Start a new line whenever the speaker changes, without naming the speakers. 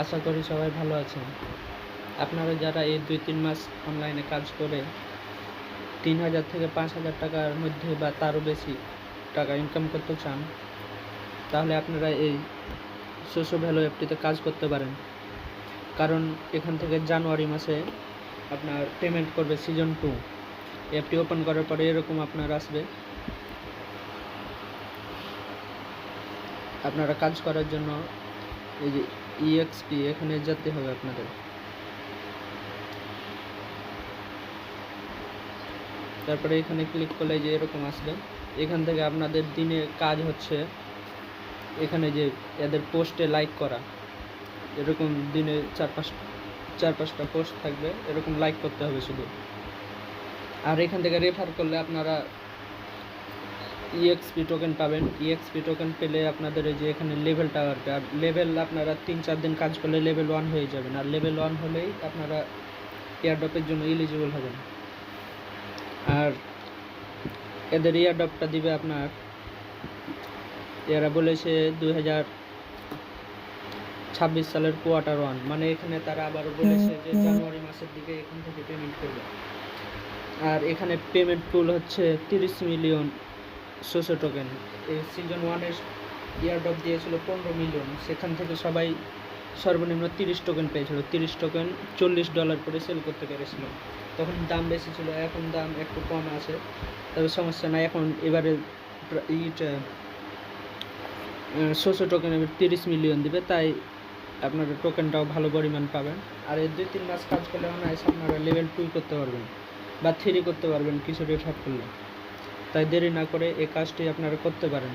আশা করি সবাই ভালো আছেন। আপনারা যারা এই 2-3 মাস অনলাইনে কাজ করে 3000 থেকে 5000 টাকার মধ্যে বা তারও বেশি টাকা ইনকাম করতে চান, তাহলে আপনারা এই সোশো ভ্যালু অ্যাপটিতে কাজ করতে পারেন। কারণ এখান থেকে জানুয়ারি মাসে আপনার পেমেন্ট করবে সিজন 2। অ্যাপটি ওপেন করার পরে এরকম আপনার আসবে। আপনারা কাজ করার জন্য এই যে ইএক্সপি এখানে যেতে হবে আপনাদের। তারপরে এখানে ক্লিক করলে যে এরকম আসবে। এখান থেকে আপনাদের দিনে কাজ হচ্ছে এখানে যে এদের পোস্টে লাইক করা, এরকম দিনে 4-5টা পোস্ট থাকবে, এরকম লাইক করতে হবে শুধু। আর এখান থেকে রেফার করলে আপনারা ইএক্সপি টোকেন পাবেন। ইএক্সপি টোকেন পেলে আপনাদের এই যে এখানে লেভেলটা আসবে। আর লেভেল আপনারা 3-4 দিন কাজ করলে লেভেল 1 হয়ে যাবেন। আর লেভেল 1 হলেই আপনারা এয়ারড্রপের জন্য এলিজিবল হবেন। আর এদের এয়ারড্রপটা দিবে আপনার, এরা বলেছে 2026 সালের Q1, মানে এখানে তারা আবারও বলেছে যে জানুয়ারি মাসের দিকে এখান থেকে পেমেন্ট করবে। আর এখানে পেমেন্ট পুল হচ্ছে 30 মিলিয়ন সোশো টোকেন। এই সিজন 1-এর এয়ারড্রপ দিয়েছিল 15 মিলিয়ন, সেখান থেকে সবাই সর্বনিম্ন 30 টোকেন পেয়েছিল। 30 টোকেন $40 করে সেল করতে পেরেছিল। তখন দাম বেশি ছিল, এখন দাম একটু কম আছে, তবে সমস্যা নাই। এখন এবারে সোশো টোকেন এবার 30 মিলিয়ন দিবে, তাই আপনারা টোকেনটাও ভালো পরিমাণ পাবেন। আর এই 2-3 মাস কাজ করলে অনায়াসে আপনারা লেভেল 2 করতে পারবেন বা 3 করতে পারবেন কিছু রেফার করলে। তাই দেরি না করে এই কাজটি আপনারা করতে পারেন।